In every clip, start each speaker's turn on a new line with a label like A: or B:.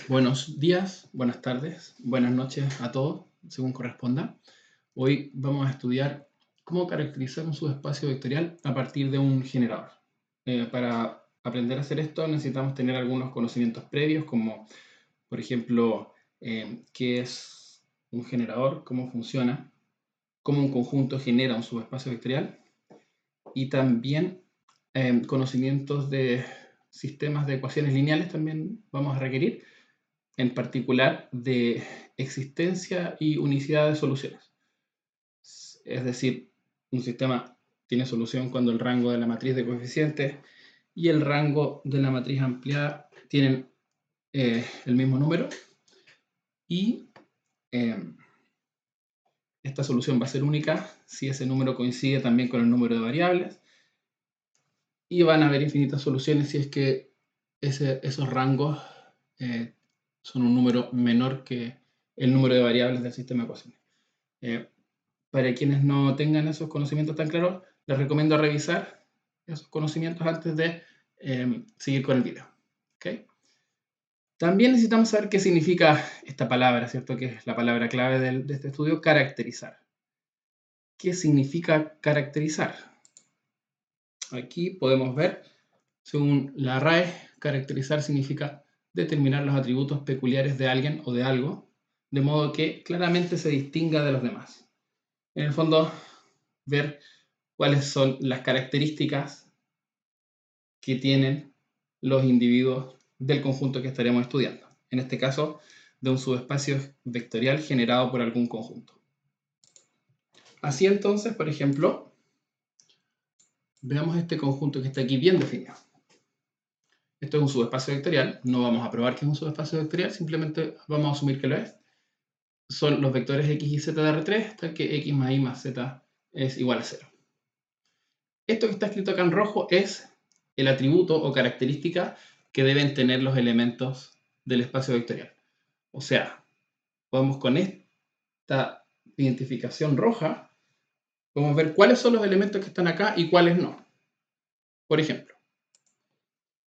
A: Buenos días, buenas tardes, buenas noches a todos, según corresponda. Hoy vamos a estudiar cómo caracterizar un subespacio vectorial a partir de un generador. Para aprender a hacer esto necesitamos tener algunos conocimientos previos, como por ejemplo, qué es un generador, cómo funciona, cómo un conjunto genera un subespacio vectorial, y también conocimientos de sistemas de ecuaciones lineales también vamos a requerir, en particular de existencia y unicidad de soluciones. Es decir, un sistema tiene solución cuando el rango de la matriz de coeficientes y el rango de la matriz ampliada tienen el mismo número, y esta solución va a ser única si ese número coincide también con el número de variables, y van a haber infinitas soluciones si es que esos rangos son un número menor que el número de variables del sistema de ecuaciones. Para quienes no tengan esos conocimientos tan claros, les recomiendo revisar esos conocimientos antes de seguir con el video. ¿Okay? También necesitamos saber qué significa esta palabra, ¿cierto? Que es la palabra clave de este estudio: caracterizar. ¿Qué significa caracterizar? Aquí podemos ver, según la RAE, caracterizar significa determinar los atributos peculiares de alguien o de algo, de modo que claramente se distinga de los demás. En el fondo, ver cuáles son las características que tienen los individuos del conjunto que estaremos estudiando. En este caso, de un subespacio vectorial generado por algún conjunto. Así entonces, por ejemplo, veamos este conjunto que está aquí bien definido. Esto es un subespacio vectorial. No vamos a probar que es un subespacio vectorial, simplemente vamos a asumir que lo es. Son los vectores x y z de R3, hasta que x más y más z es igual a 0. Esto que está escrito acá en rojo es el atributo o característica que deben tener los elementos del espacio vectorial. O sea, podemos con esta identificación roja, podemos ver cuáles son los elementos que están acá y cuáles no. Por ejemplo,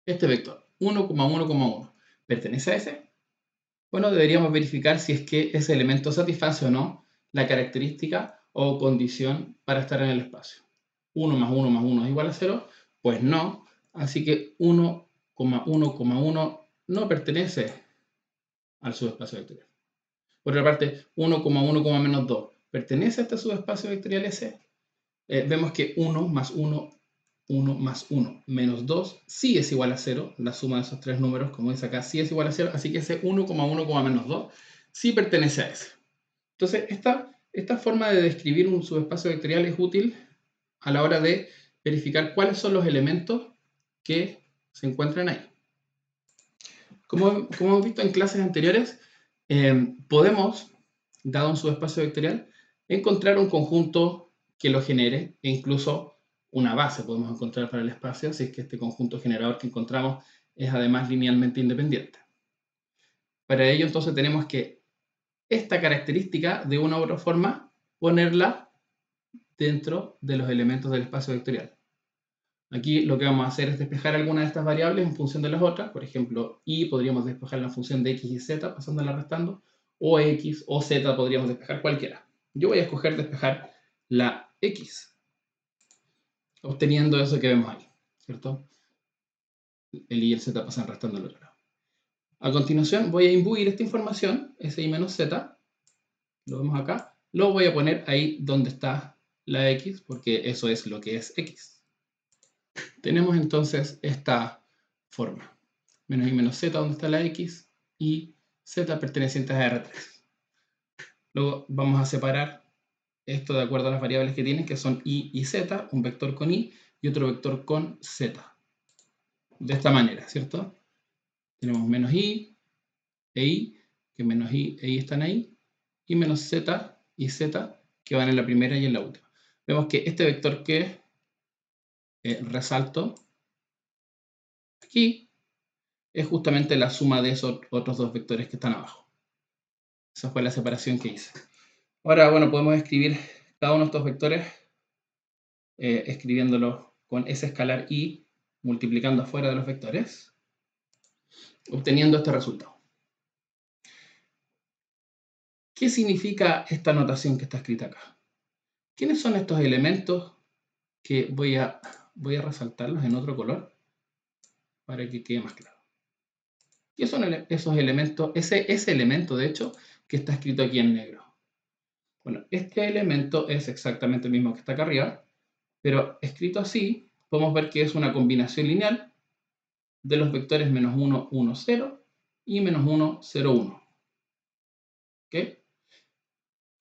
A: este vector 1,1,1 ¿pertenece a ese? Bueno, deberíamos verificar si es que ese elemento satisface o no la característica o condición para estar en el espacio. 1 más 1 más 1 es igual a 0, pues no, así que 1,1,1 no pertenece al subespacio vectorial. Por otra parte, 1,1, menos 2 ¿pertenece a este subespacio vectorial S? Vemos que 1 más 1, 1 más 1 menos 2 sí es igual a 0, la suma de esos tres números, como dice acá, sí es igual a 0, así que ese 1,1, menos 2 sí pertenece a ese. Entonces, esta forma de describir un subespacio vectorial es útil a la hora de verificar cuáles son los elementos que se encuentran ahí. Como hemos visto en clases anteriores, podemos, dado un subespacio vectorial, encontrar un conjunto que lo genere, e incluso una base podemos encontrar para el espacio, si es que este conjunto generador que encontramos es además linealmente independiente. Para ello, entonces, tenemos que esta característica, de una u otra forma, ponerla dentro de los elementos del espacio vectorial. Aquí lo que vamos a hacer es despejar alguna de estas variables en función de las otras. Por ejemplo, y podríamos despejarla en función de x y z, pasándola restando, o x o z podríamos despejar cualquiera. Yo voy a escoger despejar la x, obteniendo eso que vemos ahí, ¿cierto? El y y el z pasan restando al otro lado. A continuación voy a imbuir esta información, si menos z, lo vemos acá, lo voy a poner ahí donde está la x, porque eso es lo que es x. Tenemos entonces esta forma: menos y menos z donde está la x, y z pertenecientes a R3. Luego vamos a separar esto de acuerdo a las variables que tienen, que son y y z, un vector con y otro vector con z. De esta manera, ¿cierto? Tenemos menos y e y, que menos y e y están ahí, y menos z y z, que van en la primera y en la última. Vemos que este vector que resalto aquí es justamente la suma de esos otros dos vectores que están abajo. Esa fue la separación que hice. Ahora, bueno, podemos escribir cada uno de estos vectores escribiéndolos con S escalar y multiplicando afuera de los vectores, obteniendo este resultado. ¿Qué significa esta notación que está escrita acá? ¿Quiénes son estos elementos que voy a resaltarlos en otro color para que quede más claro? ¿Qué son esos elementos? Ese elemento, de hecho, que está escrito aquí en negro. Bueno, este elemento es exactamente el mismo que está acá arriba, pero escrito así, podemos ver que es una combinación lineal de los vectores -1, 1, 0 y -1, 0, 1. ¿Ok?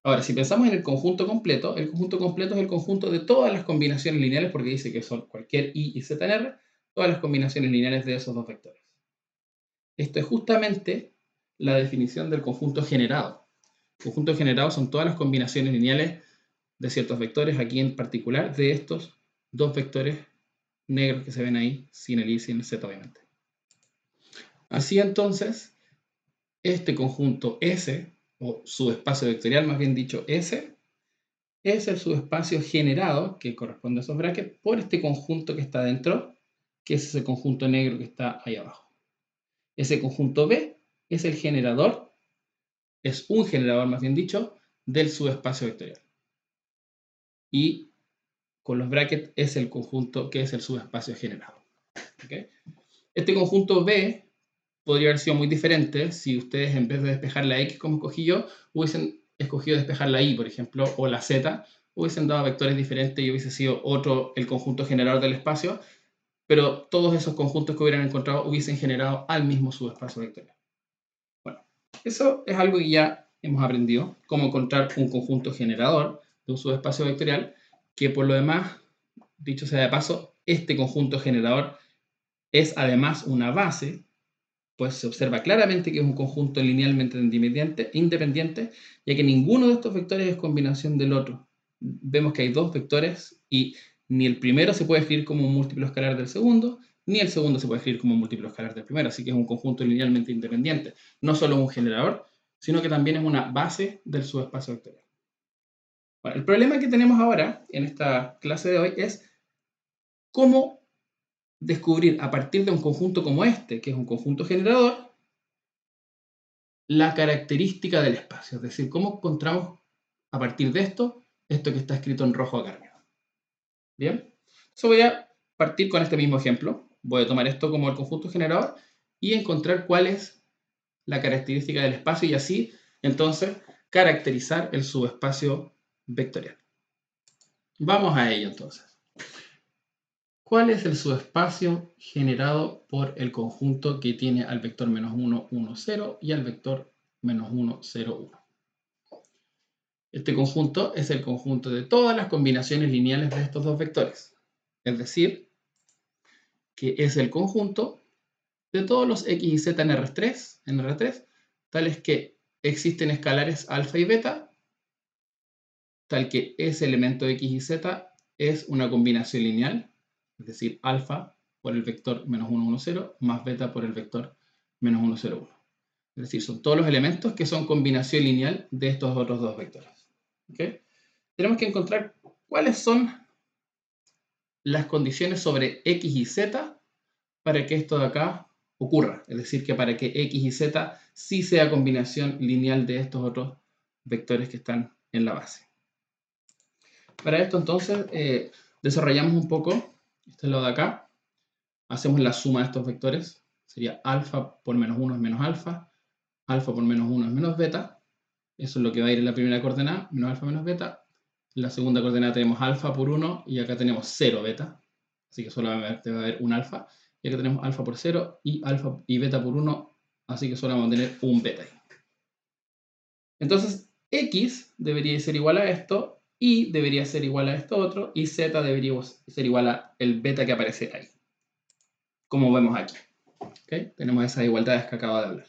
A: Ahora, si pensamos en el conjunto completo es el conjunto de todas las combinaciones lineales, porque dice que son cualquier i y z en R, todas las combinaciones lineales de esos dos vectores. Esto es justamente la definición del conjunto generado. El conjunto generado son todas las combinaciones lineales de ciertos vectores, aquí en particular de estos dos vectores negros que se ven ahí, sin el i y sin el z, obviamente. Así entonces, este conjunto S, o subespacio vectorial más bien dicho S, es el subespacio generado, que corresponde a esos brackets, por este conjunto que está dentro, que es ese conjunto negro que está ahí abajo. Ese conjunto B es el generador, es un generador más bien dicho, del subespacio vectorial. Y con los brackets es el conjunto que es el subespacio generado. ¿Okay? Este conjunto B podría haber sido muy diferente si ustedes, en vez de despejar la X como escogí yo, hubiesen escogido despejar la Y, por ejemplo, o la Z, hubiesen dado vectores diferentes y hubiese sido otro el conjunto generador del espacio, pero todos esos conjuntos que hubieran encontrado hubiesen generado al mismo subespacio vectorial. Bueno, eso es algo que ya hemos aprendido, cómo encontrar un conjunto generador de un subespacio vectorial, que por lo demás, dicho sea de paso, este conjunto generador es además una base, pues se observa claramente que es un conjunto linealmente independiente, ya que ninguno de estos vectores es combinación del otro. Vemos que hay dos vectores y ni el primero se puede escribir como un múltiplo escalar del segundo, ni el segundo se puede escribir como un múltiplo escalar del primero, así que es un conjunto linealmente independiente. No solo un generador, sino que también es una base del subespacio vectorial. Bueno, el problema que tenemos ahora en esta clase de hoy es cómo descubrir a partir de un conjunto como este, que es un conjunto generador, la característica del espacio, es decir, cómo encontramos a partir de esto que está escrito en rojo acá arriba. Bien, entonces voy a partir con este mismo ejemplo. Voy a tomar esto como el conjunto generador y encontrar cuál es la característica del espacio y así, entonces, caracterizar el subespacio vectorial. Vamos a ello entonces. ¿Cuál es el subespacio generado por el conjunto que tiene al vector -1, 1, 0 y al vector -1, 0, 1? Este conjunto es el conjunto de todas las combinaciones lineales de estos dos vectores. Es decir, que es el conjunto de todos los x y z en R3, tales que existen escalares alfa y beta, tal que ese elemento x y z es una combinación lineal, es decir, alfa por el vector -1, 1, 0, más beta por el vector -1, 0, 1. Es decir, son todos los elementos que son combinación lineal de estos otros dos vectores. ¿Okay? Tenemos que encontrar cuáles son las condiciones sobre x y z para que esto de acá ocurra. Es decir, que para que x y z sí sea combinación lineal de estos otros vectores que están en la base. Para esto entonces desarrollamos un poco este lado de acá. Hacemos la suma de estos vectores. Sería alfa por -1 es menos alfa. Alfa por -1 es menos beta. Eso es lo que va a ir en la primera coordenada, menos alfa menos beta. En la segunda coordenada tenemos alfa por 1 y acá tenemos 0 beta. Así que solamente va a haber un alfa. Y acá tenemos alfa por 0 y alfa y beta por 1. Así que solo vamos a tener un beta ahí. Entonces, x debería ser igual a esto, y debería ser igual a esto otro, y z debería ser igual a el beta que aparece ahí. Como vemos aquí. ¿Okay? Tenemos esas igualdades que acabo de hablar.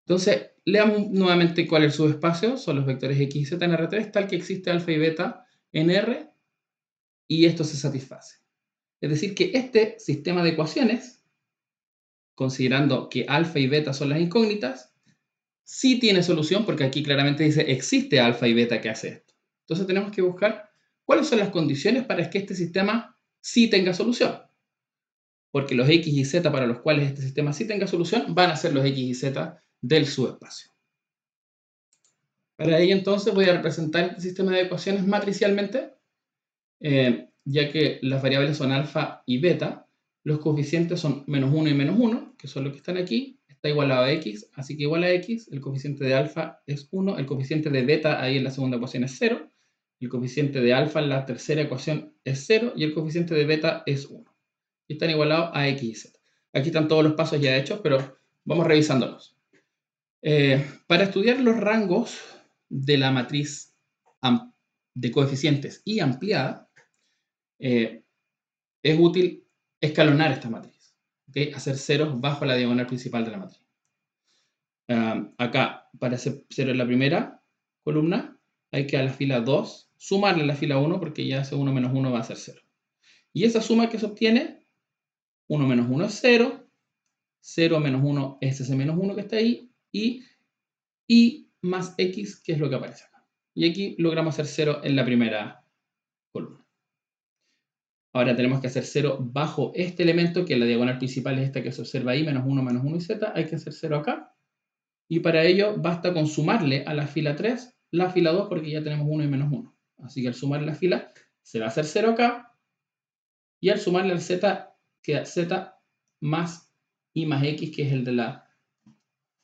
A: Entonces, leamos nuevamente cuál es el subespacio. Son los vectores x y z en R3, tal que existe alfa y beta en R, y esto se satisface. Es decir, que este sistema de ecuaciones, considerando que alfa y beta son las incógnitas, sí tiene solución, porque aquí claramente dice existe alfa y beta que hace esto. Entonces tenemos que buscar cuáles son las condiciones para que este sistema sí tenga solución. Porque los x y z para los cuales este sistema sí tenga solución van a ser los x y z del subespacio. Para ello entonces voy a representar este sistema de ecuaciones matricialmente, ya que las variables son alfa y beta, los coeficientes son -1 y -1, que son los que están aquí, está igualado a x, así que igual a x, el coeficiente de alfa es 1, el coeficiente de beta ahí en la segunda ecuación es 0, el coeficiente de alfa en la tercera ecuación es 0 y el coeficiente de beta es 1. Y están igualados a x y z. Aquí están todos los pasos ya hechos, pero vamos revisándolos. Para estudiar los rangos de la matriz de coeficientes y ampliada, es útil escalonar esta matriz, ¿okay? Hacer ceros bajo la diagonal principal de la matriz. Acá, para hacer cero en la primera columna, hay que a la fila 2 sumarle a la fila 1 porque ya ese 1 menos 1 va a ser 0. Y esa suma que se obtiene, 1 menos 1 es 0, 0 menos 1 es ese menos 1 que está ahí, y más x, que es lo que aparece acá. Y aquí logramos hacer 0 en la primera columna. Ahora tenemos que hacer 0 bajo este elemento, que la diagonal principal es esta que se observa ahí, menos 1 y z. Hay que hacer 0 acá. Y para ello basta con sumarle a la fila 3 la fila 2, porque ya tenemos 1 y menos 1. Así que al sumar la fila, se va a hacer 0 acá. Y al sumarle al z, queda z más y más x, que es el de la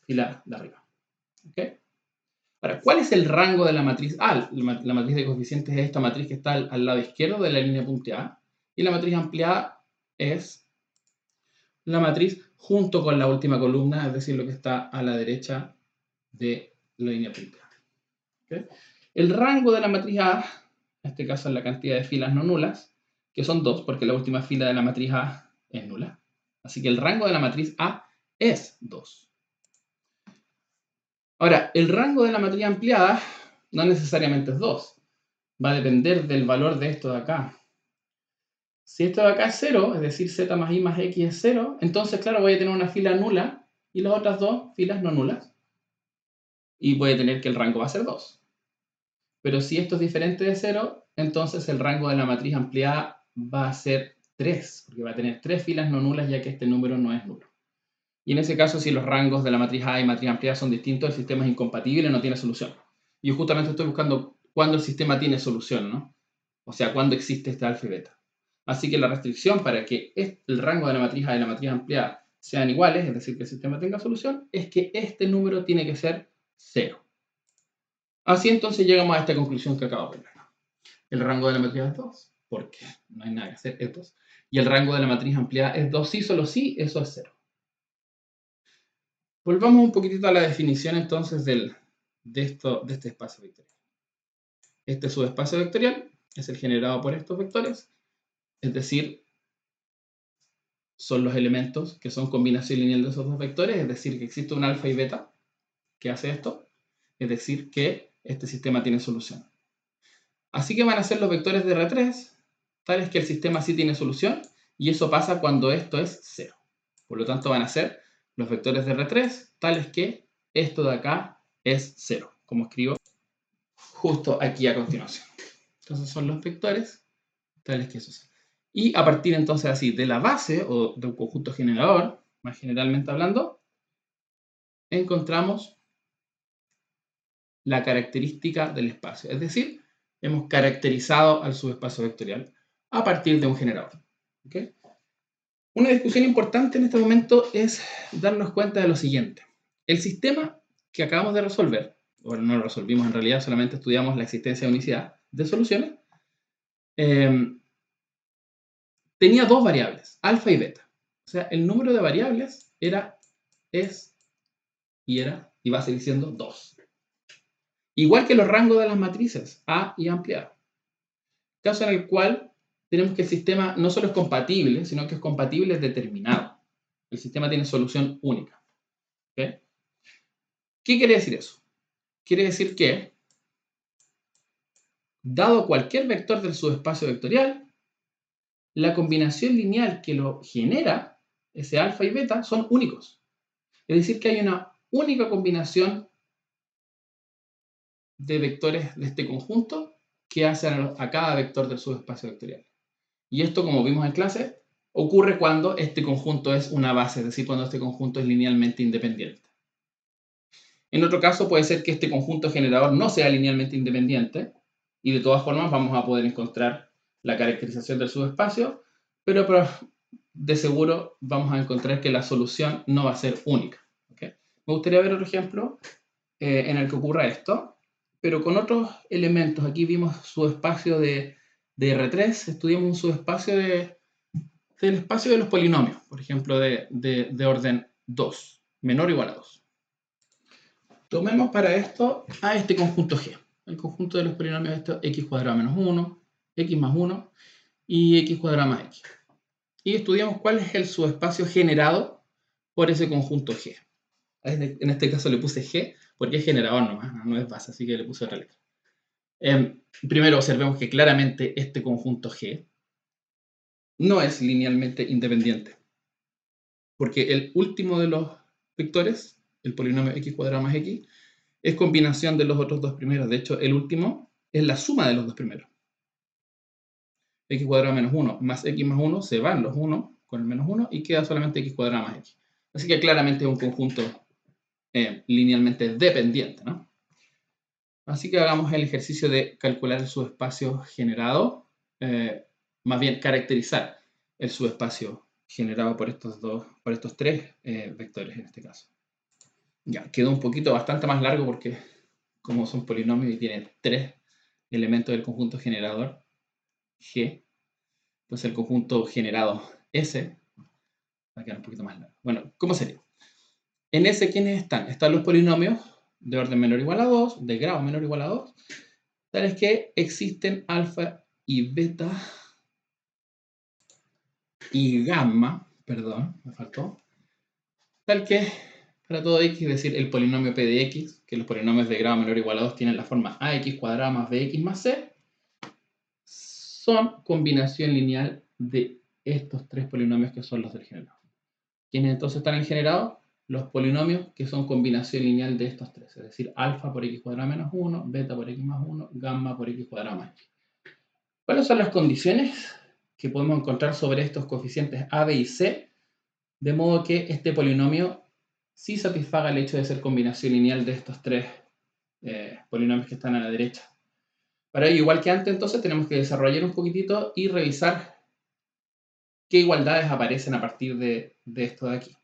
A: fila de arriba. ¿Okay? Ahora, ¿cuál es el rango de la matriz? La matriz de coeficientes es esta matriz que está al lado izquierdo de la línea punteada. Y la matriz ampliada es la matriz junto con la última columna, es decir, lo que está a la derecha de la línea punteada. ¿Okay? El rango de la matriz A, en este caso es la cantidad de filas no nulas, que son 2, porque la última fila de la matriz A es nula. Así que el rango de la matriz A es 2. Ahora, el rango de la matriz ampliada no necesariamente es 2. Va a depender del valor de esto de acá. Si esto de acá es 0, es decir, z más y más x es 0, entonces, claro, voy a tener una fila nula y las otras dos filas no nulas. Y voy a tener que el rango va a ser 2. Pero si esto es diferente de 0, entonces el rango de la matriz ampliada va a ser 3, porque va a tener 3 filas no nulas, ya que este número no es nulo. Y en ese caso, si los rangos de la matriz A y matriz ampliada son distintos, el sistema es incompatible, no tiene solución. Y yo justamente estoy buscando cuándo el sistema tiene solución, ¿no? O sea, cuándo existe este alfa y beta. Así que la restricción para que el rango de la matriz A y la matriz ampliada sean iguales, es decir, que el sistema tenga solución, es que este número tiene que ser 0. Así entonces llegamos a esta conclusión que acabo de poner. El rango de la matriz es 2, porque no hay nada que hacer, es 2. Y el rango de la matriz ampliada es 2, sí, solo sí, eso es 0. Volvamos un poquitito a la definición entonces de este espacio vectorial. Este subespacio vectorial es el generado por estos vectores, es decir, son los elementos que son combinación lineal de esos dos vectores, es decir, que existe un alfa y beta que hace esto, es decir, que este sistema tiene solución. Así que van a ser los vectores de R3, tales que el sistema sí tiene solución, y eso pasa cuando esto es 0. Por lo tanto, van a ser los vectores de R3, tales que esto de acá es 0, como escribo justo aquí a continuación. Entonces son los vectores, tales que eso es. Y a partir entonces así de la base o de un conjunto generador, más generalmente hablando, encontramos la característica del espacio. Es decir, hemos caracterizado al subespacio vectorial a partir de un generador. ¿Okay? Una discusión importante en este momento es darnos cuenta de lo siguiente. El sistema que acabamos de resolver, o no lo resolvimos en realidad, solamente estudiamos la existencia de unicidad de soluciones, tenía dos variables, alfa y beta. O sea, el número de variables es y va a seguir siendo 2. Igual que los rangos de las matrices A y ampliada. Caso en el cual tenemos que el sistema no solo es compatible, sino que es compatible determinado. El sistema tiene solución única. ¿Okay? ¿Qué quiere decir eso? Quiere decir que, dado cualquier vector del subespacio vectorial, la combinación lineal que lo genera, ese alfa y beta, son únicos. Es decir, que hay una única combinación de vectores de este conjunto que hace a cada vector del subespacio vectorial. Y esto, como vimos en clase, ocurre cuando este conjunto es una base, es decir, cuando este conjunto es linealmente independiente. En otro caso puede ser que este conjunto generador no sea linealmente independiente y de todas formas vamos a poder encontrar la caracterización del subespacio, pero de seguro vamos a encontrar que la solución no va a ser única. ¿Okay? Me gustaría ver otro ejemplo en el que ocurra esto, pero con otros elementos. Aquí vimos subespacio de R3, estudiamos un subespacio del espacio de los polinomios, por ejemplo, de orden 2, menor o igual a 2. Tomemos para esto a este conjunto G, el conjunto de los polinomios de x cuadrado menos 1, x más 1 y x cuadrado más x. Y estudiamos cuál es el subespacio generado por ese conjunto G. En este caso le puse G porque es generador nomás, no es base, así que le puse otra letra. Primero observemos que claramente este conjunto G no es linealmente independiente, porque el último de los vectores, el polinomio x cuadrado más x, es combinación de los otros dos primeros. De hecho, el último es la suma de los dos primeros. X cuadrado menos 1 más x más 1, se van los 1 con el menos 1 y queda solamente x cuadrado más x. Así que claramente es un conjunto linealmente dependiente, ¿no? Así que hagamos el ejercicio de calcular el subespacio generado, más bien caracterizar el subespacio generado por estos tres vectores en este caso. Ya, quedó un poquito bastante más largo porque como son polinomios y tienen tres elementos del conjunto generador G, pues el conjunto generado S va a quedar un poquito más largo. Bueno, ¿cómo sería? En S, ¿quiénes están? Están los polinomios de orden menor o igual a 2, de grado menor o igual a 2, tales que existen alfa y beta y gamma, perdón, me faltó, tal que para todo x, es decir, el polinomio p de x, que los polinomios de grado menor o igual a 2 tienen la forma ax cuadrada más bx más c, son combinación lineal de estos tres polinomios que son los del generado. ¿Quiénes entonces están en el generado? Los polinomios que son combinación lineal de estos tres, es decir, alfa por x cuadrado menos 1, beta por x más 1, gamma por x cuadrado más x. ¿Cuáles son las condiciones que podemos encontrar sobre estos coeficientes a, b y c? De modo que este polinomio sí satisfaga el hecho de ser combinación lineal de estos tres polinomios que están a la derecha. Para ello, igual que antes, entonces, tenemos que desarrollar un poquitito y revisar qué igualdades aparecen a partir de esto de aquí.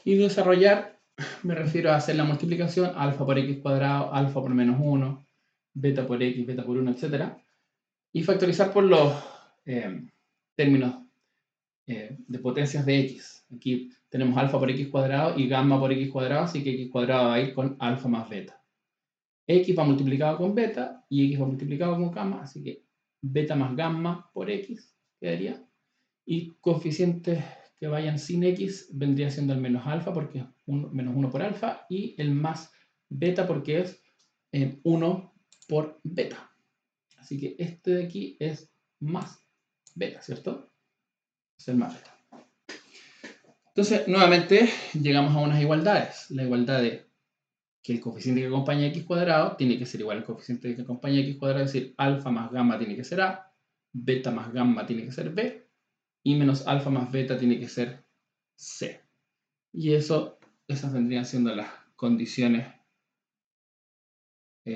A: Y desarrollar, me refiero a hacer la multiplicación, alfa por x cuadrado, alfa por menos 1, beta por x, beta por 1, etc. Y factorizar por los términos de potencias de x. Aquí tenemos alfa por x cuadrado y gamma por x cuadrado, así que x cuadrado va a ir con alfa más beta. X va multiplicado con beta y x va multiplicado con gamma, así que beta más gamma por x quedaría. Y coeficientes que vayan sin x vendría siendo el menos alfa porque es menos 1 por alfa y el más beta porque es 1 por beta. Así que este de aquí es más beta, ¿cierto? Es el más beta. Entonces, nuevamente, llegamos a unas igualdades. La igualdad de que el coeficiente que acompaña a x cuadrado tiene que ser igual al coeficiente que acompaña a x cuadrado, es decir, alfa más gamma tiene que ser a, beta más gamma tiene que ser b, y menos alfa más beta tiene que ser c. Y esas vendrían siendo las condiciones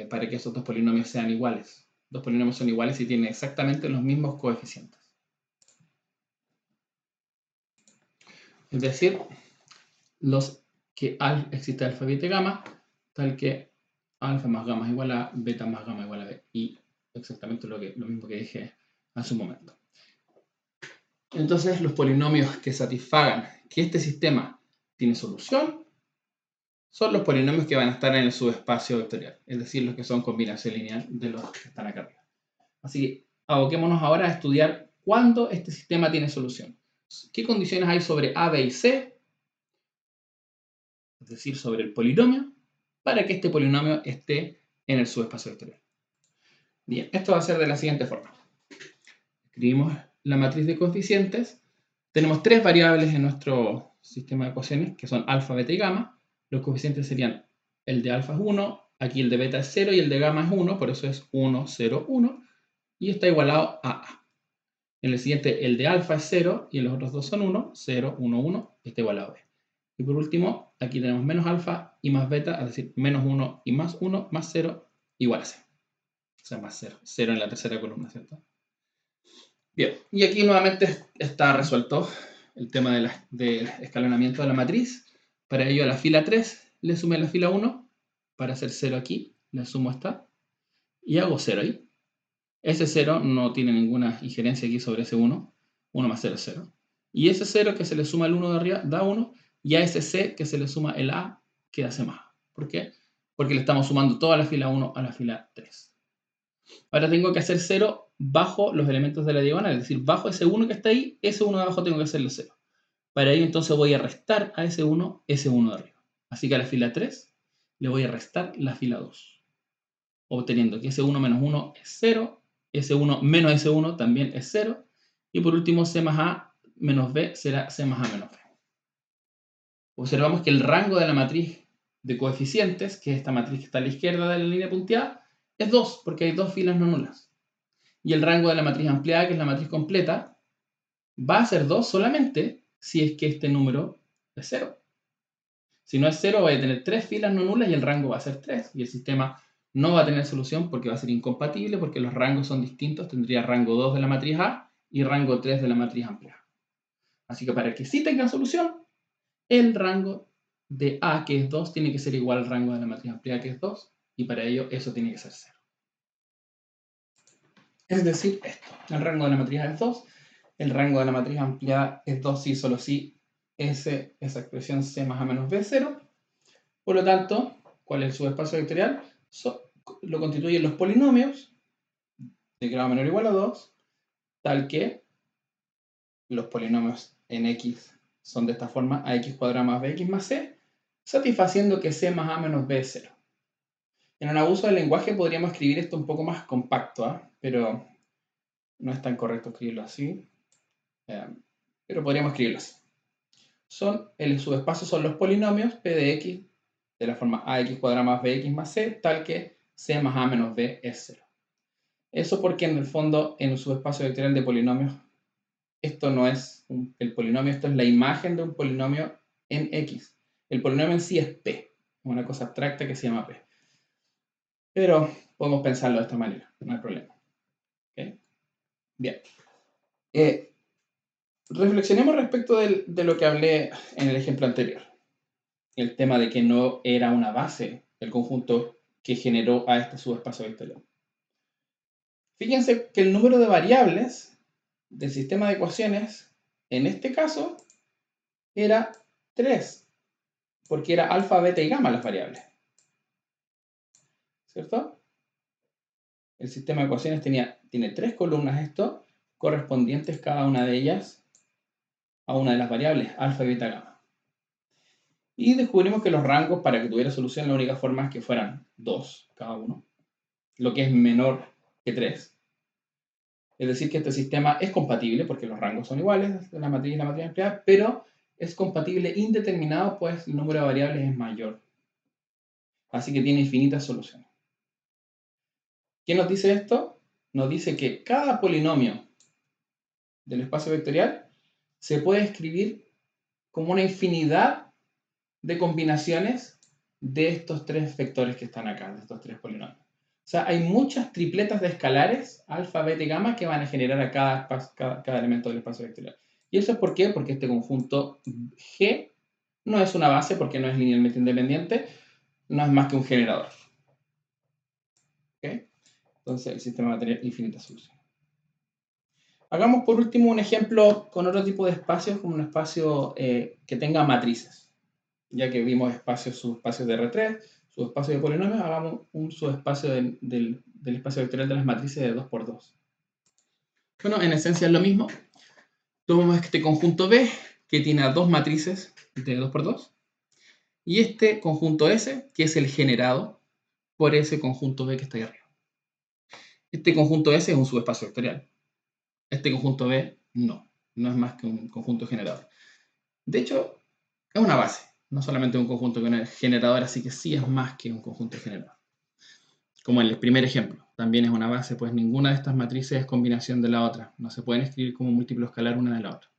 A: para que esos dos polinomios sean iguales. Dos polinomios son iguales y tienen exactamente los mismos coeficientes. Es decir, los que existe alfa, beta y gamma, tal que alfa más gamma es igual a beta más gamma igual a b. Y exactamente lo mismo que dije hace un momento. Entonces, los polinomios que satisfagan que este sistema tiene solución son los polinomios que van a estar en el subespacio vectorial, es decir, los que son combinación lineal de los que están acá arriba. Así que aboquémonos ahora a estudiar cuándo este sistema tiene solución. ¿Qué condiciones hay sobre a, b y c? Es decir, sobre el polinomio, para que este polinomio esté en el subespacio vectorial. Bien, esto va a ser de la siguiente forma. Escribimos la matriz de coeficientes. Tenemos tres variables en nuestro sistema de ecuaciones, que son alfa, beta y gamma. Los coeficientes serían el de alfa es 1, aquí el de beta es 0 y el de gamma es 1, por eso es 1, 0, 1, y está igualado a A. En el siguiente, el de alfa es 0 y los otros dos son 1, 0, 1, 1, está igualado a B. Y por último, aquí tenemos menos alfa y más beta, es decir, menos 1 y más 1 más 0 igual a 0. O sea, más 0. 0 en la tercera columna, ¿cierto? Bien, y aquí nuevamente está resuelto el tema del escalonamiento de la matriz. Para ello a la fila 3 le sumé la fila 1. Para hacer 0 aquí, le sumo esta. Y hago 0 ahí. Ese 0 no tiene ninguna injerencia aquí sobre ese 1. 1 más 0 es 0. Y ese 0 que se le suma el 1 de arriba da 1. Y a ese C que se le suma el A queda C más A. ¿Por qué? Porque le estamos sumando toda la fila 1 a la fila 3. Ahora tengo que hacer 0 bajo los elementos de la diagonal. Es decir, bajo ese 1 que está ahí, ese 1 de abajo tengo que hacerle 0. Para ello entonces voy a restar a ese 1 de arriba. Así que a la fila 3 le voy a restar la fila 2. Obteniendo que ese 1 menos 1 es 0, ese 1 menos ese 1 también es 0, y por último C más A menos B será C más A menos B. Observamos que el rango de la matriz de coeficientes, que es esta matriz que está a la izquierda de la línea punteada, es 2, porque hay dos filas no nulas. Y el rango de la matriz ampliada, que es la matriz completa, va a ser 2 solamente si es que este número es 0. Si no es 0, va a tener 3 filas no nulas y el rango va a ser 3. Y el sistema no va a tener solución porque va a ser incompatible, porque los rangos son distintos. Tendría rango 2 de la matriz A y rango 3 de la matriz ampliada. Así que para que sí tengan solución, el rango de A, que es 2, tiene que ser igual al rango de la matriz ampliada, que es 2. Y para ello eso tiene que ser 0. Es decir, esto. El rango de la matriz A es 2. El rango de la matriz ampliada es 2 si solo si esa expresión C más A menos B es 0. Por lo tanto, ¿cuál es el subespacio vectorial? Lo constituyen los polinomios de grado menor o igual a 2, tal que los polinomios en x son de esta forma: ax cuadrado más bx más c, satisfaciendo que c más a menos b es 0. En un abuso del lenguaje podríamos escribir esto un poco más compacto, ¿eh? Pero no es tan correcto escribirlo así. Pero podríamos escribirlo así. El subespacio son los polinomios p de x de la forma ax cuadrado más bx más c, tal que c más a menos b es 0. Eso porque en el fondo, en un subespacio vectorial de polinomios, esto no es el polinomio, esto es la imagen de un polinomio en x. El polinomio en sí es p, una cosa abstracta que se llama p. Pero podemos pensarlo de esta manera, no hay problema. ¿Okay? Bien. Reflexionemos respecto de lo que hablé en el ejemplo anterior. El tema de que no era una base el conjunto que generó a este subespacio vectorial. Fíjense que el número de variables del sistema de ecuaciones, en este caso, era 3, porque era alfa, beta y gamma las variables. ¿Cierto? El sistema de ecuaciones tiene 3 columnas esto, correspondientes cada una de ellas a una de las variables, alfa, beta, gamma. Y descubrimos que los rangos, para que tuviera solución, la única forma es que fueran 2 cada uno, lo que es menor que 3. Es decir, que este sistema es compatible, porque los rangos son iguales, la matriz y la matriz ampliada, pero es compatible indeterminado, pues el número de variables es mayor. Así que tiene infinitas soluciones. ¿Qué nos dice esto? Nos dice que cada polinomio del espacio vectorial se puede escribir como una infinidad de combinaciones de estos 3 vectores que están acá, de estos 3 polinomios. O sea, hay muchas tripletas de escalares, alfa, beta y gamma, que van a generar a cada elemento del espacio vectorial. ¿Y eso es por qué? Porque este conjunto G no es una base, porque no es linealmente independiente, no es más que un generador. ¿Okay? Entonces el sistema va a tener infinitas soluciones. Hagamos por último un ejemplo con otro tipo de espacios, como un espacio que tenga matrices. Ya que vimos subespacios de R3, subespacio de polinomios, hagamos un subespacio del espacio vectorial de las matrices de 2×2. Bueno, en esencia es lo mismo. Tomamos este conjunto B, que tiene a 2 matrices de 2×2, y este conjunto S, que es el generado por ese conjunto B que está ahí arriba. Este conjunto S es un subespacio vectorial. Este conjunto B no es más que un conjunto generador. De hecho, es una base, no solamente un conjunto generador, así que sí es más que un conjunto generador. Como en el primer ejemplo, también es una base, pues ninguna de estas matrices es combinación de la otra. No se pueden escribir como múltiplo escalar una de la otra.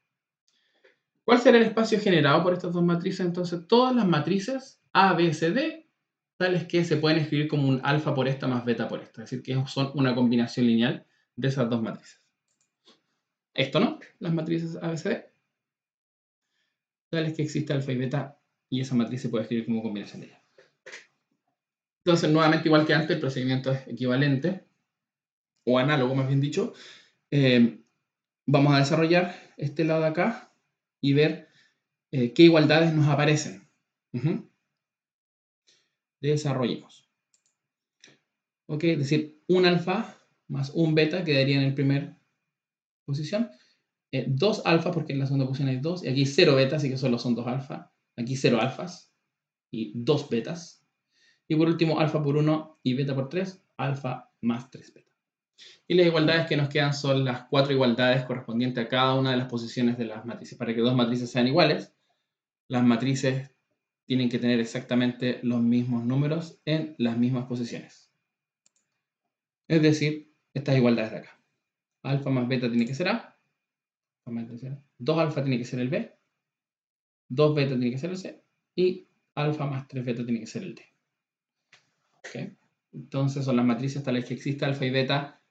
A: ¿Cuál será el espacio generado por estas dos matrices? Entonces, todas las matrices A, B, C, D, tales que se pueden escribir como un alfa por esta más beta por esta. Es decir, que son una combinación lineal de esas dos matrices. Esto no, las matrices A, B, C, D, tales que existe alfa y beta y esa matriz se puede escribir como combinación de ellas. Entonces, nuevamente, igual que antes, el procedimiento es equivalente, o análogo más bien dicho. Vamos a desarrollar este lado de acá y ver qué igualdades nos aparecen. Desarrollemos. Ok, es decir, un alfa más un beta quedaría en la primera posición. 2 alfa, porque en la segunda posición hay 2, y aquí 0 beta, así que solo son 2 alfa. Aquí 0 alfas y 2 betas. Y por último, alfa por 1 y beta por 3, alfa más 3 beta. Y las igualdades que nos quedan son las 4 igualdades correspondientes a cada una de las posiciones de las matrices. Para que dos matrices sean iguales, las matrices tienen que tener exactamente los mismos números en las mismas posiciones. Es decir, estas igualdades de acá. Alfa más beta tiene que ser A. 2 alfa tiene que ser el B. 2 beta tiene que ser el C. Y alfa más 3 beta tiene que ser el D. ¿Okay? Entonces son las matrices tales que existe alfa y beta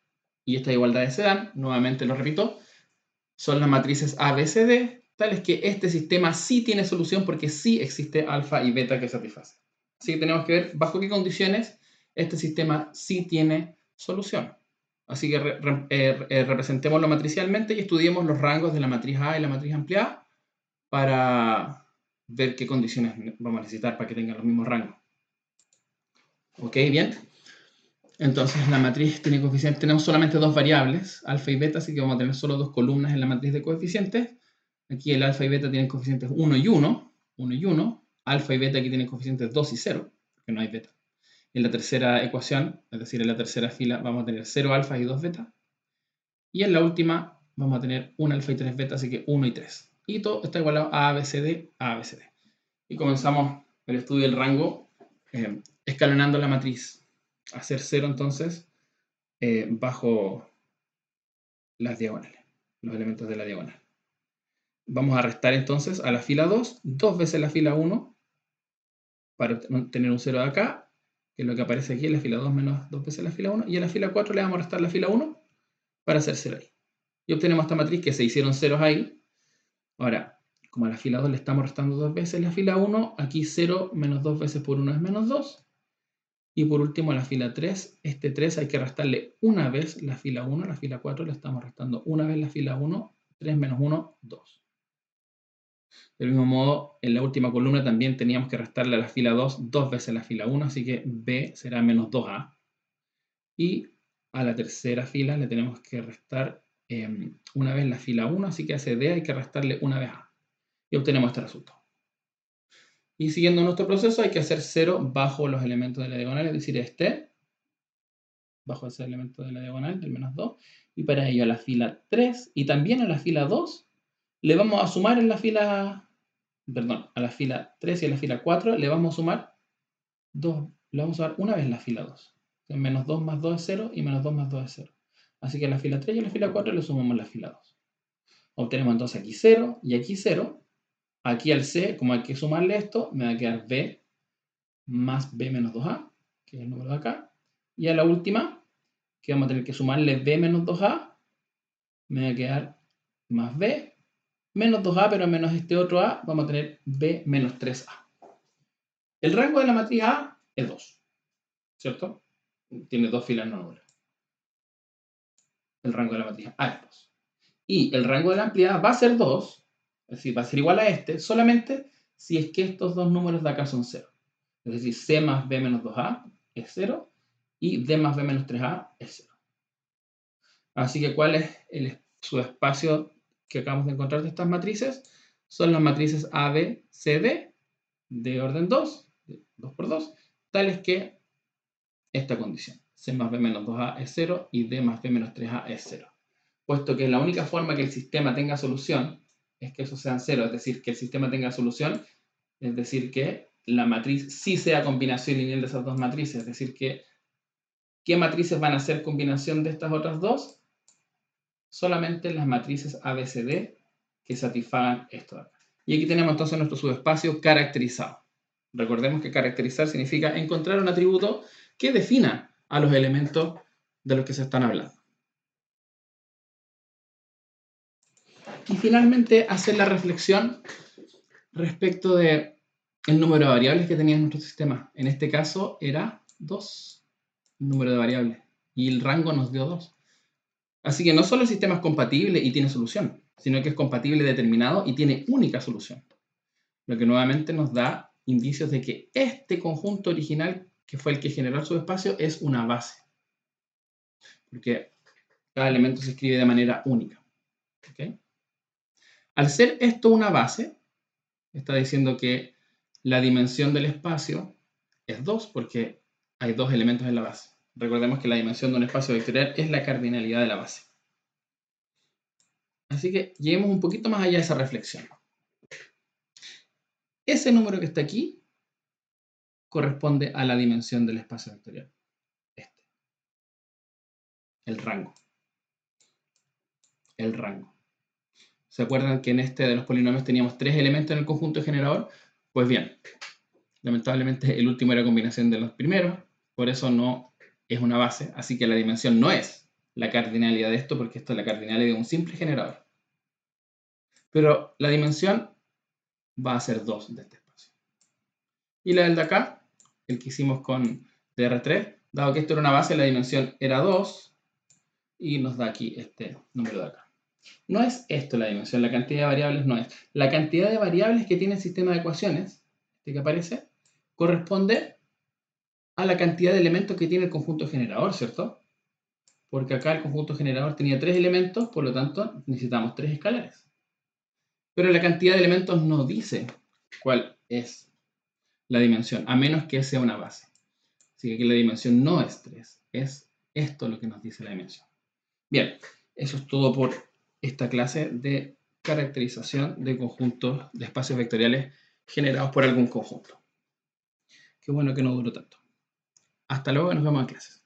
A: y estas igualdades se dan. Nuevamente lo repito. Son las matrices A, B, C, D, tales que este sistema sí tiene solución porque sí existe alfa y beta que satisface. Así que tenemos que ver bajo qué condiciones este sistema sí tiene solución. Así que representémoslo matricialmente y estudiemos los rangos de la matriz A y la matriz ampliada para ver qué condiciones vamos a necesitar para que tengan los mismos rangos. Ok, bien. Entonces la matriz tiene coeficientes, tenemos solamente dos variables, alfa y beta, así que vamos a tener solo dos columnas en la matriz de coeficientes. Aquí el alfa y beta tienen coeficientes 1 y 1, 1 y 1. Alfa y beta aquí tienen coeficientes 2 y 0, porque no hay beta. En la tercera ecuación, es decir, en la tercera fila, vamos a tener 0 alfa y 2 beta. Y en la última vamos a tener 1 alfa y 3 beta, así que 1 y 3. Y todo está igualado a ABCD, ABCD. Y comenzamos el estudio del rango escalonando la matriz. Hacer 0 entonces bajo las diagonales, los elementos de la diagonal. Vamos a restar entonces a la fila 2, dos veces la fila 1, para tener un 0 de acá, que es lo que aparece aquí en la fila 2 menos 2 veces la fila 1, y a la fila 4 le vamos a restar la fila 1 para hacer 0 ahí. Y obtenemos esta matriz que se hicieron ceros ahí. Ahora, como a la fila 2 le estamos restando 2 veces la fila 1, aquí 0 menos 2 veces por 1 es menos 2. Y por último, a la fila 3, este 3 hay que restarle una vez la fila 1, a la fila 4 le estamos restando una vez la fila 1, 3 menos 1, 2. Del mismo modo, en la última columna también teníamos que restarle a la fila 2 dos veces la fila 1, así que B será menos 2A. Y a la tercera fila le tenemos que restar una vez la fila 1, así que a ese D hay que restarle una vez A. Y obtenemos este resultado. Y siguiendo nuestro proceso hay que hacer 0 bajo los elementos de la diagonal, es decir, este, bajo ese elemento de la diagonal, del menos 2. Y para ello a la fila 3 y también a la fila 2 le vamos a sumar en la fila... Perdón, a la fila 3 y a la fila 4 le vamos a sumar 2, le vamos a dar una vez la fila 2. Menos 2 más 2 es 0 y menos 2 más 2 es 0. Así que a la fila 3 y a la fila 4 le sumamos la fila 2. Obtenemos entonces aquí 0 y aquí 0. Aquí al C, como hay que sumarle esto, me va a quedar B más B menos 2A, que es el número de acá. Y a la última, que vamos a tener que sumarle B menos 2A, me va a quedar más B menos 2A, pero menos este otro A, vamos a tener B menos 3A. El rango de la matriz A es 2, ¿cierto? Tiene dos filas no nulas. El rango de la matriz A es 2. Y el rango de la ampliada va a ser 2, es decir, va a ser igual a este, solamente si es que estos dos números de acá son 0. Es decir, C más B menos 2A es 0 y D más B menos 3A es 0. Así que, ¿cuál es su espacio que acabamos de encontrar de estas matrices? Son las matrices A, B, C, D de orden 2, 2 por 2, tales que esta condición. C más B menos 2A es 0 y D más B menos 3A es 0. Puesto que la única forma que el sistema tenga solución es que esos sean 0, es decir, que el sistema tenga solución, es decir, que la matriz sí sea combinación lineal de esas dos matrices, es decir, que ¿qué matrices van a ser combinación de estas otras dos? Solamente las matrices ABCD que satisfagan esto de acá. Y aquí tenemos entonces nuestro subespacio caracterizado. Recordemos que caracterizar significa encontrar un atributo que defina a los elementos de los que se están hablando. Y finalmente hacer la reflexión respecto de el número de variables que tenía nuestro sistema. En este caso era 2, el número de variables, y el rango nos dio 2. Así que no solo el sistema es compatible y tiene solución, sino que es compatible determinado y tiene única solución. Lo que nuevamente nos da indicios de que este conjunto original, que fue el que generó el subespacio, es una base. Porque cada elemento se escribe de manera única. ¿Okay? Al ser esto una base, está diciendo que la dimensión del espacio es 2 porque hay 2 elementos en la base. Recordemos que la dimensión de un espacio vectorial es la cardinalidad de la base. Así que lleguemos un poquito más allá de esa reflexión. Ese número que está aquí corresponde a la dimensión del espacio vectorial. El rango. El rango. ¿Se acuerdan que en este de los polinomios teníamos 3 elementos en el conjunto generador? Pues bien, lamentablemente el último era combinación de los primeros, por eso no es una base, así que la dimensión no es la cardinalidad de esto, porque esto es la cardinalidad de un simple generador. Pero la dimensión va a ser 2 de este espacio. Y la del de acá, el que hicimos con DR3, dado que esto era una base, la dimensión era 2, y nos da aquí este número de acá. No es esto la dimensión, la cantidad de variables no es. La cantidad de variables que tiene el sistema de ecuaciones, este que aparece, corresponde a la cantidad de elementos que tiene el conjunto generador, ¿cierto? Porque acá el conjunto generador tenía 3 elementos, por lo tanto necesitamos 3 escalares. Pero la cantidad de elementos no dice cuál es la dimensión, a menos que sea una base. Así que aquí la dimensión no es 3, es esto lo que nos dice la dimensión. Bien, eso es todo por esta clase de caracterización de conjuntos de espacios vectoriales generados por algún conjunto. Qué bueno que no duró tanto. Hasta luego y nos vemos en clases.